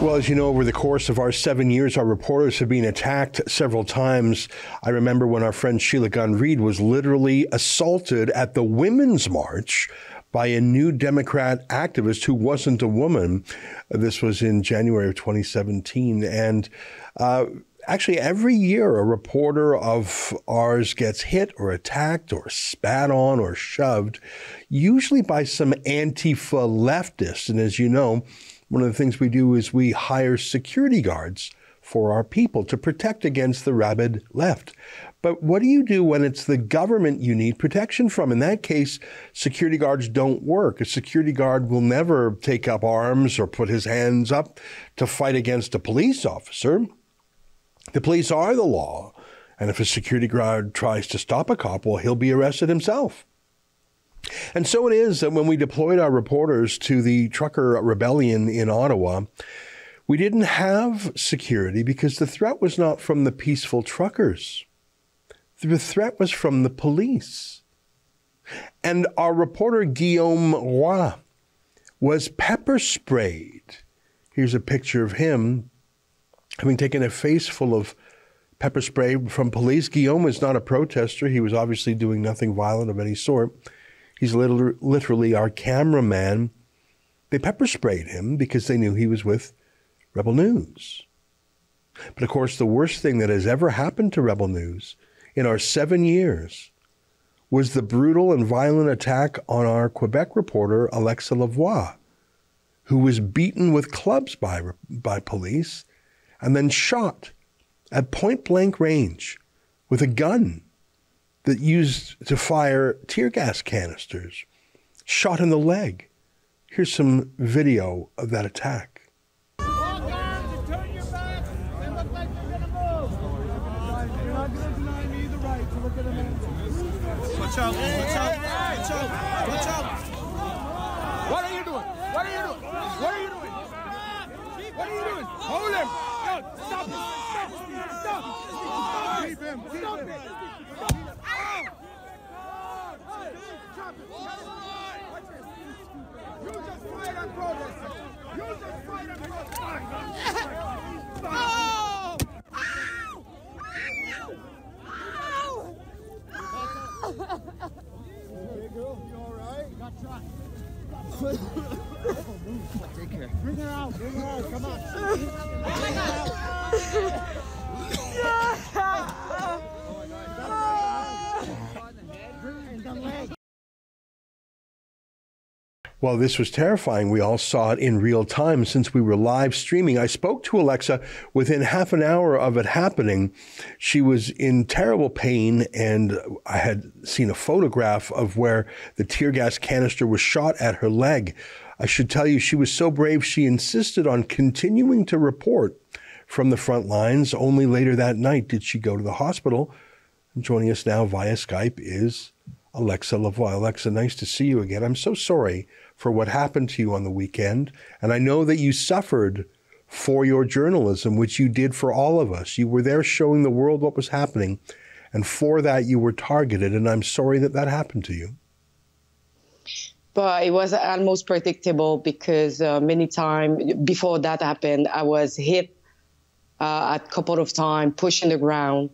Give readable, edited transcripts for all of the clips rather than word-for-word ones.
Well, as you know, over the course of our 7 years, our reporters have been attacked several times. I remember when our friend Sheila Gunn-Reid was literally assaulted at the Women's March by a New Democrat activist who wasn't a woman. This was in January of 2017. And actually, every year, a reporter of ours gets hit or attacked or spat on or shoved, usually by some Antifa leftist. And as you know, one of the things we do is we hire security guards for our people to protect against the rabid left. But what do you do when it's the government you need protection from? In that case, security guards don't work. A security guard will never take up arms or put his hands up to fight against a police officer. The police are the law. And if a security guard tries to stop a cop, well, he'll be arrested himself. And so it is that when we deployed our reporters to the trucker rebellion in Ottawa, we didn't have security because the threat was not from the peaceful truckers. The threat was from the police. And our reporter, Guillaume Roy, was pepper sprayed. Here's a picture of him having taken a face full of pepper spray from police. Guillaume is not a protester. He was obviously doing nothing violent of any sort. He's literally our cameraman. They pepper sprayed him because they knew he was with Rebel News. But of course, the worst thing that has ever happened to Rebel News in our 7 years was the brutal and violent attack on our Quebec reporter, Alexa Lavoie, who was beaten with clubs by police and then shot at point-blank range with a gun that used to fire tear gas canisters, shot in the leg. Here's some video of that attack. Walk down and turn your back and look like you're gonna move. You're not gonna deny me the right to look at a man. Watch out, watch out, watch out, watch out. What are you doing? What are you doing? What are you doing? What are you doing? Hold him. Yo, stop it. Stop. Stop. Keep him. Stop it. You just fight on protesters. You just fight on protesters. Ow! Ow! Ow! Okay, girl, you all right? Got shot. Take care. Bring her out. Bring her out. Come on. Well, this was terrifying. We all saw it in real time since we were live streaming. I spoke to Alexa within half an hour of it happening. She was in terrible pain, and I had seen a photograph of where the tear gas canister was shot at her leg. I should tell you, she was so brave, she insisted on continuing to report from the front lines. Only later that night did she go to the hospital. And joining us now via Skype is Alexa Lavoie. Alexa, nice to see you again. I'm so sorry for what happened to you on the weekend. And I know that you suffered for your journalism, which you did for all of us. You were there showing the world what was happening. And for that, you were targeted. And I'm sorry that that happened to you. But it was almost predictable because many times before that happened, I was hit a couple of times, pushed in the ground.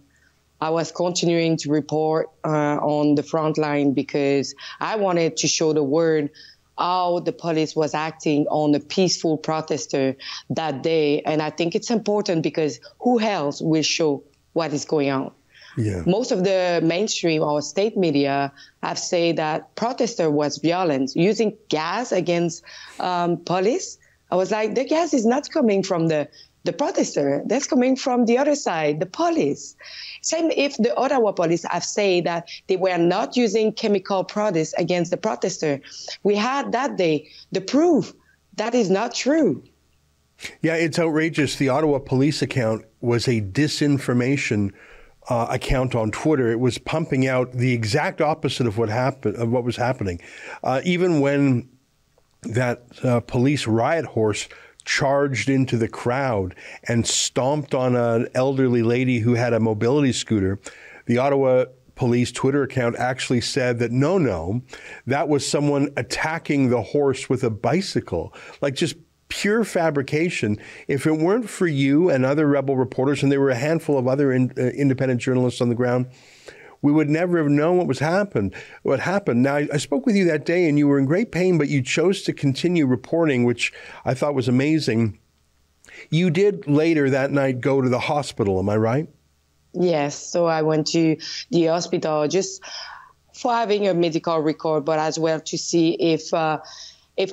I was continuing to report on the front line because I wanted to show the world how the police was acting on a peaceful protester that day. And I think it's important because who else will show what is going on? Yeah. Most of the mainstream or state media have said that protester was violent, using gas against police. I was like, the gas is not coming from the protester. That's coming from the other side, the police. Same if the Ottawa police have said that they were not using chemical products against the protester. We had that day the proof that is not true. Yeah, it's outrageous. The Ottawa police account was a disinformation account on Twitter. It was pumping out the exact opposite of what happened, of what was happening. Even when that police riot horse charged into the crowd and stomped on an elderly lady who had a mobility scooter, the Ottawa police Twitter account actually said that no, that was someone attacking the horse with a bicycle. Like, just pure fabrication. If it weren't for you and other rebel reporters, and there were a handful of other independent journalists on the ground, we would never have known what happened. Now, I spoke with you that day, and you were in great pain, but you chose to continue reporting, which I thought was amazing. You did later that night go to the hospital, am I right? Yes, so I went to the hospital just for having a medical record, but as well to see if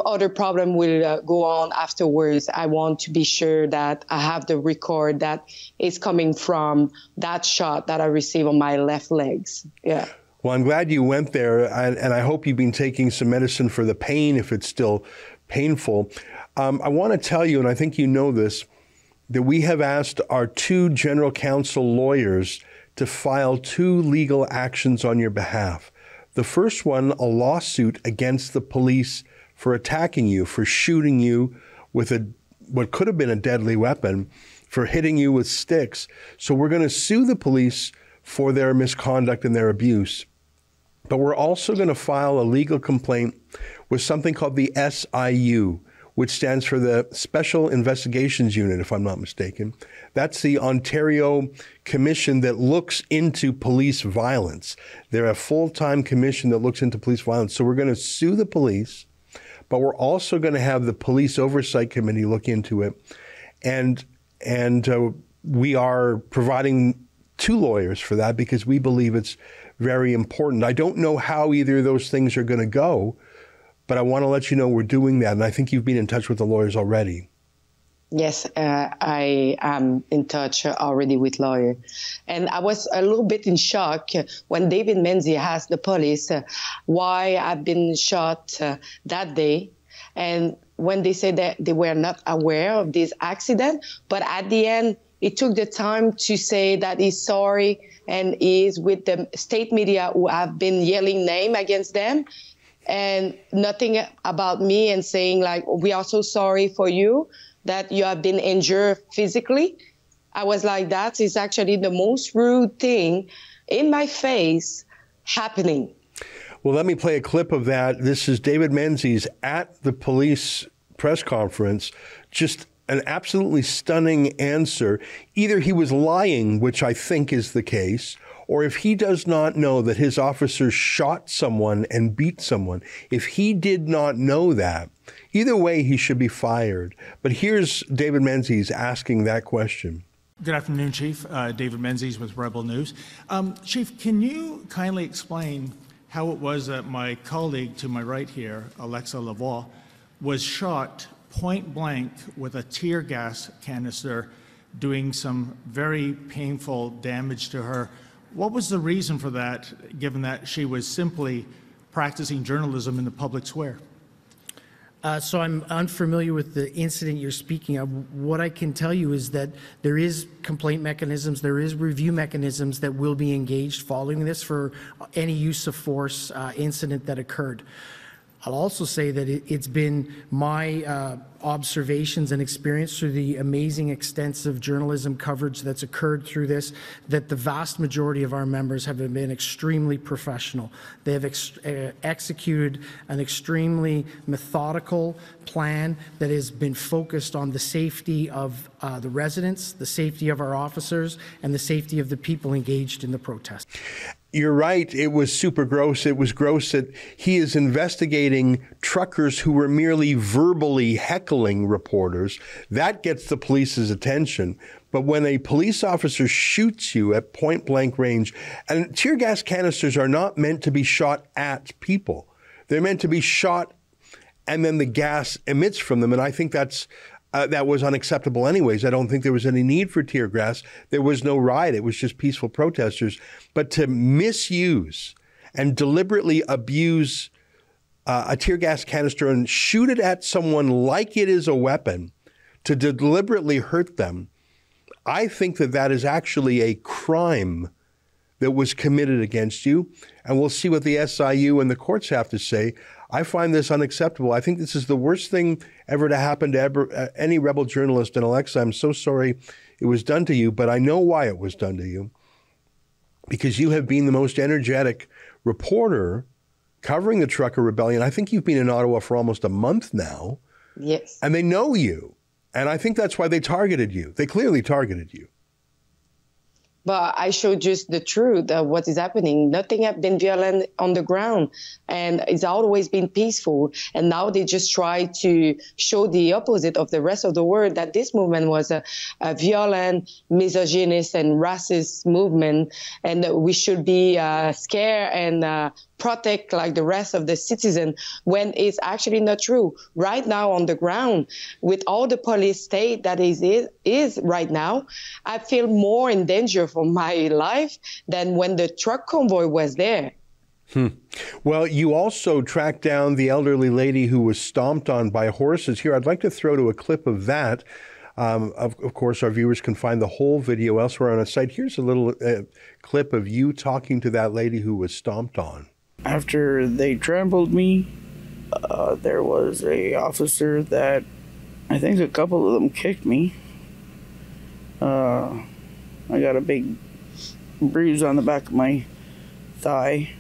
other problem will go on afterwards. I want to be sure that I have the record that is coming from that shot that I received on my left legs. Yeah. Well, I'm glad you went there, and I hope you've been taking some medicine for the pain if it's still painful. I want to tell you, and I think you know this, that we have asked our 2 general counsel lawyers to file 2 legal actions on your behalf. The first one, a lawsuit against the police for attacking you, for shooting you with what could have been a deadly weapon, for hitting you with sticks. So we're going to sue the police for their misconduct and their abuse. But we're also going to file a legal complaint with something called the SIU, which stands for the Special Investigations Unit, if I'm not mistaken. That's the Ontario Commission that looks into police violence. They're a full-time commission that looks into police violence. So we're going to sue the police, but we're also going to have the Police Oversight Committee look into it. And we are providing 2 lawyers for that because we believe it's very important. I don't know how either of those things are going to go, but I want to let you know we're doing that. And I think you've been in touch with the lawyers already. Yes, I am in touch already with lawyer. And I was a little bit in shock when David Menzies asked the police why I've been shot that day. And when they said that they were not aware of this accident, but at the end, he took the time to say that he's sorry and is with the state media who have been yelling name against them and nothing about me and saying like, we are so sorry for you that you have been injured physically. I was like, that is actually the most rude thing in my face happening. Well, let me play a clip of that. This is David Menzies at the police press conference. Just an absolutely stunning answer. Either he was lying, which I think is the case, or if he does not know that his officers shot someone and beat someone, if he did not know that, either way, he should be fired. But here's David Menzies asking that question. Good afternoon, Chief. David Menzies with Rebel News. Chief, can you kindly explain how it was that my colleague to my right here, Alexa Lavoie, was shot point blank with a tear gas canister, doing some very painful damage to her? What was the reason for that, given that she was simply practicing journalism in the public square? So I'm unfamiliar with the incident you're speaking of. What I can tell you is that there is complaint mechanisms, there is review mechanisms that will be engaged following this for any use of force incident that occurred. I'll also say that it's been my observations and experience through the amazing extensive journalism coverage that's occurred through this, that the vast majority of our members have been extremely professional. They have executed an extremely methodical plan that has been focused on the safety of the residents, the safety of our officers, and the safety of the people engaged in the protest. You're right. It was super gross. It was gross that he is investigating truckers who were merely verbally heckling reporters. That gets the police's attention. But when a police officer shoots you at point blank range, and tear gas canisters are not meant to be shot at people. They're meant to be shot and then the gas emits from them. And I think that was unacceptable anyways. I don't think there was any need for tear gas. There was no riot. It was just peaceful protesters. But to misuse and deliberately abuse a tear gas canister and shoot it at someone like it is a weapon, to deliberately hurt them, I think that is actually a crime that was committed against you. And we'll see what the SIU and the courts have to say. I find this unacceptable. I think this is the worst thing ever to happen to any rebel journalist. And Alexa, I'm so sorry it was done to you, but I know why it was done to you. Because you have been the most energetic reporter covering the trucker rebellion. I think you've been in Ottawa for almost a month now. Yes. And they know you. And I think that's why they targeted you. They clearly targeted you. But I showed just the truth of what is happening. Nothing has been violent on the ground, and it's always been peaceful. And now they just try to show the opposite of the rest of the world, that this movement was a violent, misogynist, and racist movement, and that we should be scared and protect like the rest of the citizen, when it's actually not true. Right now on the ground, with all the police state that is right now, I feel more in danger for my life than when the truck convoy was there. Well, you also tracked down the elderly lady who was stomped on by horses. Here, I'd like to throw to a clip of that. Of course, our viewers can find the whole video elsewhere on our site. Here's a little clip of you talking to that lady who was stomped on. After they trampled me, there was a officer that I think a couple of them kicked me. I got a big bruise on the back of my thigh.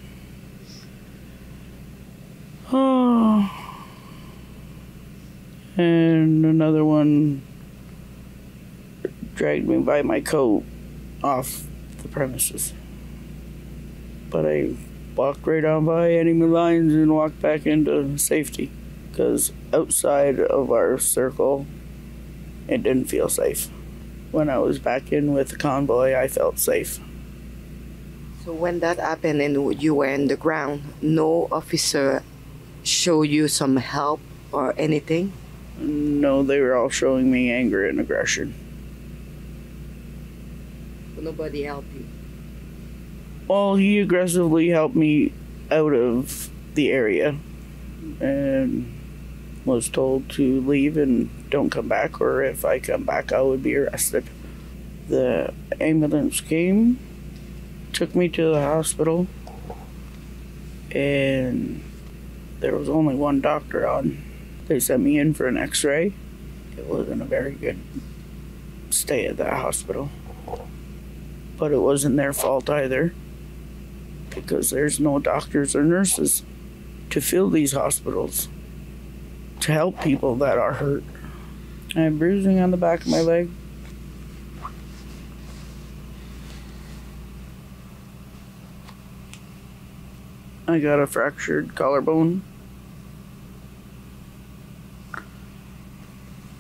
And another one dragged me by my coat off the premises. But I walked right on by enemy lines and walked back into safety, because outside of our circle, it didn't feel safe. When I was back in with the convoy, I felt safe. So when that happened and you were in the ground, no officer showed you some help or anything? No, they were all showing me anger and aggression. Nobody helped you? Well, he aggressively helped me out of the area and was told to leave and don't come back, or if I come back, I would be arrested. The ambulance came, took me to the hospital, and there was only one doctor on. They sent me in for an x-ray. It wasn't a very good stay at that hospital. But it wasn't their fault either, because there's no doctors or nurses to fill these hospitals to help people that are hurt. I have bruising on the back of my leg. I got a fractured collarbone.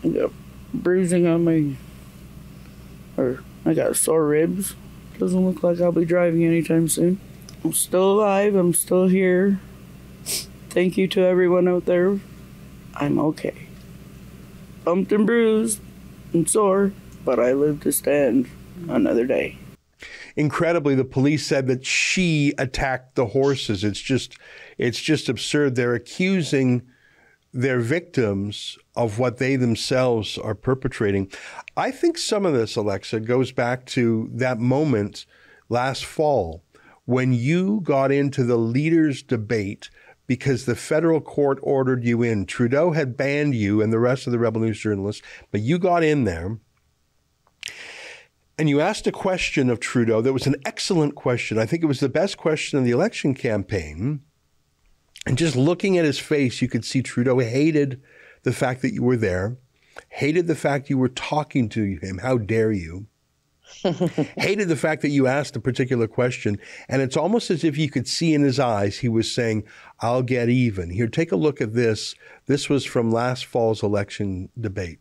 I got bruising on I got sore ribs. Doesn't look like I'll be driving anytime soon. I'm still alive. I'm still here. Thank you to everyone out there. I'm okay. Bumped and bruised and sore, but I live to stand another day. Incredibly, the police said that she attacked the horses. It's just absurd. They're accusing their victims of what they themselves are perpetrating. I think some of this, Alexa, goes back to that moment last fall when you got into the leaders' debate because the federal court ordered you in. Trudeau had banned you and the rest of the Rebel News journalists, but you got in there and you asked a question of Trudeau that was an excellent question. I think it was the best question in the election campaign. And just looking at his face, you could see Trudeau hated the fact that you were there, hated the fact you were talking to him. How dare you? Hated the fact that you asked a particular question. And it's almost as if you could see in his eyes, he was saying, I'll get even. Here, take a look at this. This was from last fall's election debate.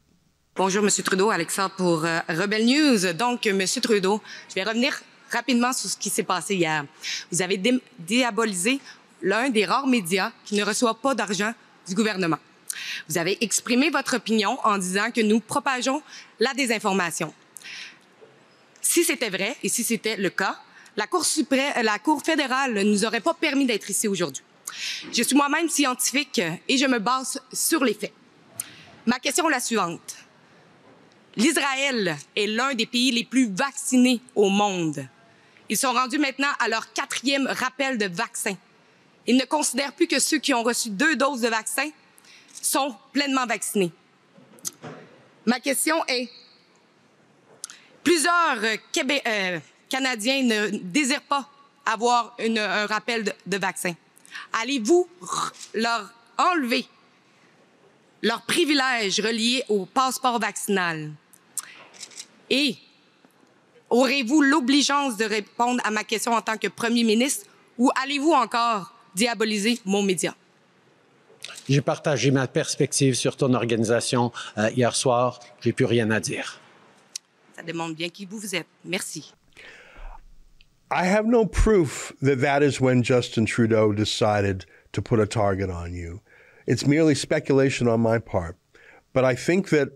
Bonjour, M. Trudeau, Alexa pour Rebel News. Donc, M. Trudeau, je vais revenir rapidement sur ce qui s'est passé hier. Vous avez diabolisé l'un des rares médias qui ne reçoit pas d'argent du gouvernement. Vous avez exprimé votre opinion en disant que nous propageons la désinformation. Si c'était vrai et si c'était le cas, la Cour fédérale ne nous aurait pas permis d'être ici aujourd'hui. Je suis moi-même scientifique et je me base sur les faits. Ma question est la suivante. L'Israël est l'un des pays les plus vaccinés au monde. Ils sont rendus maintenant à leur 4e rappel de vaccin. Ils ne considèrent plus que ceux qui ont reçu 2 doses de vaccin sont pleinement vaccinés. Ma question est, plusieurs Canadiens ne désirent pas avoir un rappel de vaccin. Allez-vous leur enlever leurs privilèges reliés au passeport vaccinal? Et aurez-vous l'obligeance de répondre à ma question en tant que premier ministre ou allez-vous encore diaboliser mon média? J'ai partagé ma perspective sur ton organisation hier soir. J'ai plus rien à dire. Ça démontre bien qui vous êtes. Merci. I have no proof that that is when Justin Trudeau decided to put a target on you. It's merely speculation on my part. But I think that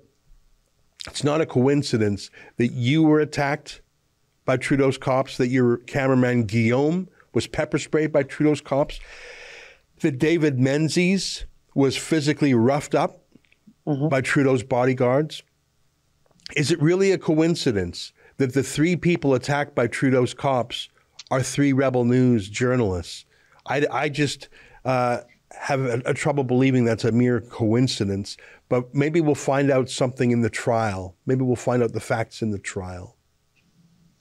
it's not a coincidence that you were attacked by Trudeau's cops, that your cameraman Guillaume was pepper sprayed by Trudeau's cops, that David Menzies was physically roughed up by Trudeau's bodyguards. Is it really a coincidence that the 3 people attacked by Trudeau's cops are 3 Rebel News journalists? I just have a trouble believing that's a mere coincidence, but maybe we'll find out something in the trial. Maybe we'll find out the facts in the trial.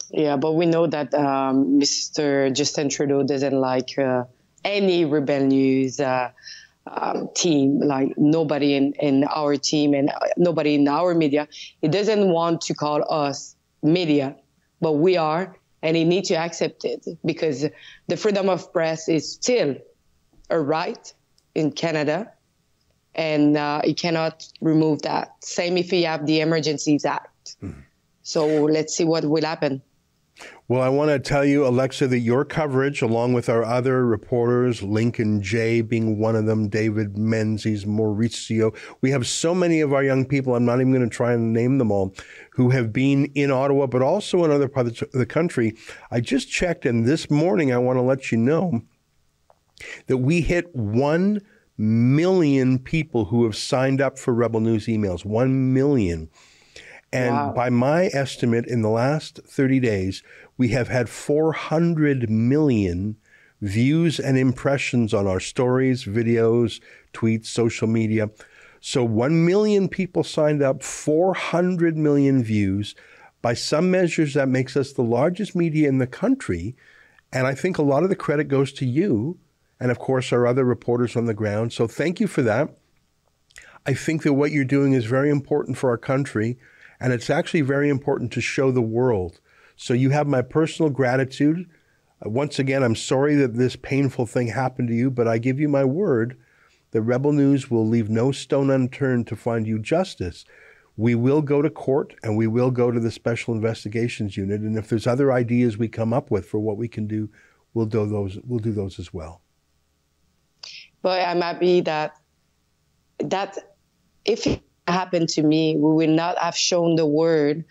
Yeah, but we know that Mr. Justin Trudeau doesn't like any Rebel News team, like nobody in our team and nobody in our media. He doesn't want to call us media, but we are, and he needs to accept it because the freedom of press is still a right in Canada, and he cannot remove that. Same if we have the Emergencies Act. So let's see what will happen. Well, I want to tell you, Alexa, that your coverage, along with our other reporters, Lincoln Jay being one of them, David Menzies, Mauricio, we have so many of our young people, I'm not even going to try and name them all, who have been in Ottawa, but also in other parts of the country. I just checked, and this morning I want to let you know that we hit 1 million people who have signed up for Rebel News emails, 1 million. And by my estimate, in the last 30 days, we have had 400 million views and impressions on our stories, videos, tweets, social media. So 1 million people signed up, 400 million views. By some measures, that makes us the largest media in the country. And I think a lot of the credit goes to you and, of course, our other reporters on the ground. So thank you for that. I think that what you're doing is very important for our country. And it's actually very important to show the world. So you have my personal gratitude. Once again, I'm sorry that this painful thing happened to you, but I give you my word that Rebel News will leave no stone unturned to find you justice. We will go to court and we will go to the Special Investigations Unit. And if there's other ideas we come up with for what we can do, we'll do those as well. But I'm happy that if it happened to me, we will not have shown the world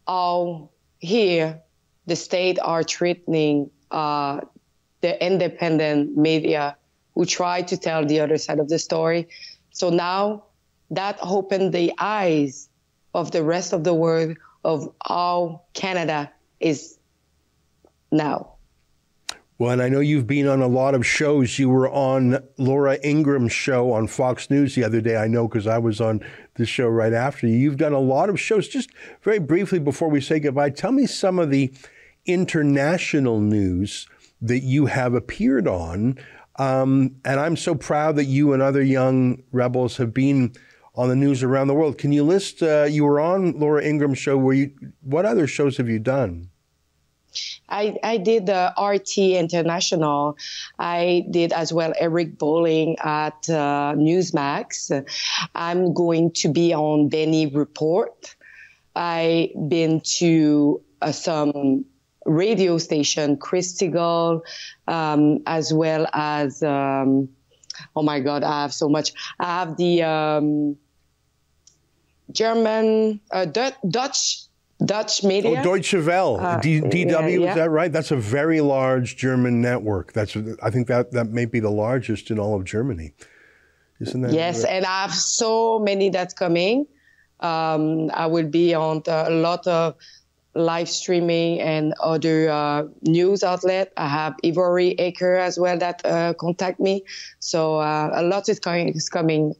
how here the state are treating the independent media who try to tell the other side of the story. So now that opened the eyes of the rest of the world of how Canada is now. Well, and I know you've been on a lot of shows. You were on Laura Ingram's show on Fox News the other day, I know, because I was on the show right after you. You've done a lot of shows. Just very briefly before we say goodbye, tell me some of the international news that you have appeared on. And I'm so proud that you and other young rebels have been on the news around the world. Can you list, you were on Laura Ingram's show. What other shows have you done? I did the RT International. I did as well Eric Bowling at Newsmax. I'm going to be on Benny Report. I've been to some radio station, Chris Stigall, as well as, oh my God, I have so much. I have the German, Dutch media. Oh, Deutsche Welle, DW, yeah. Is that right? That's a very large German network. I think that may be the largest in all of Germany. Isn't that? Yes, and I have so many that's coming. I will be on a lot of live streaming and other news outlet. I have Ivory Acre as well that contact me. So a lot is coming.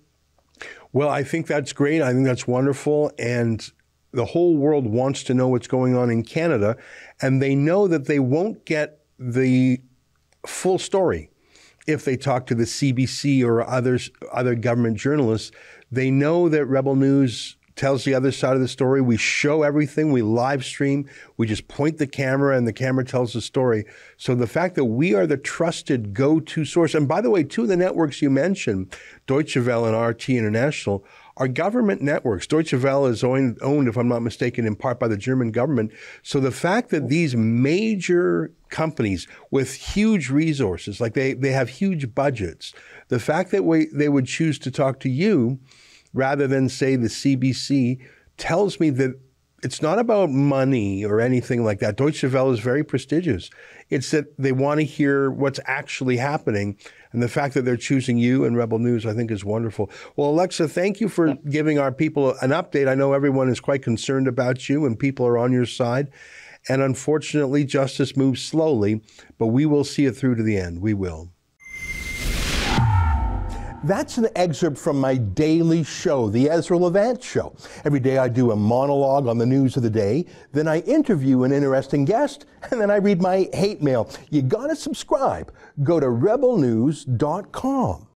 Well, I think that's great. I think that's wonderful. And the whole world wants to know what's going on in Canada, and they know that they won't get the full story. if they talk to the CBC or other government journalists, they know that Rebel News tells the other side of the story. We show everything. We live stream. We just point the camera and the camera tells the story. So the fact that we are the trusted go-to source, and by the way, two of the networks you mentioned, Deutsche Welle and RT International, are government networks. Deutsche Welle is owned, if I'm not mistaken, in part by the German government. So the fact that these major companies with huge resources, like they have huge budgets, the fact that they would choose to talk to you rather than, say, the CBC, tells me that it's not about money or anything like that. Deutsche Welle is very prestigious. It's that they want to hear what's actually happening. And the fact that they're choosing you and Rebel News, I think, is wonderful. Well, Alexa, thank you for giving our people an update. I know everyone is quite concerned about you and people are on your side. And unfortunately, justice moves slowly, but we will see it through to the end. We will. That's an excerpt from my daily show, the Ezra Levant Show. Every day I do a monologue on the news of the day, then I interview an interesting guest, and then I read my hate mail. You gotta subscribe. Go to rebelnews.com.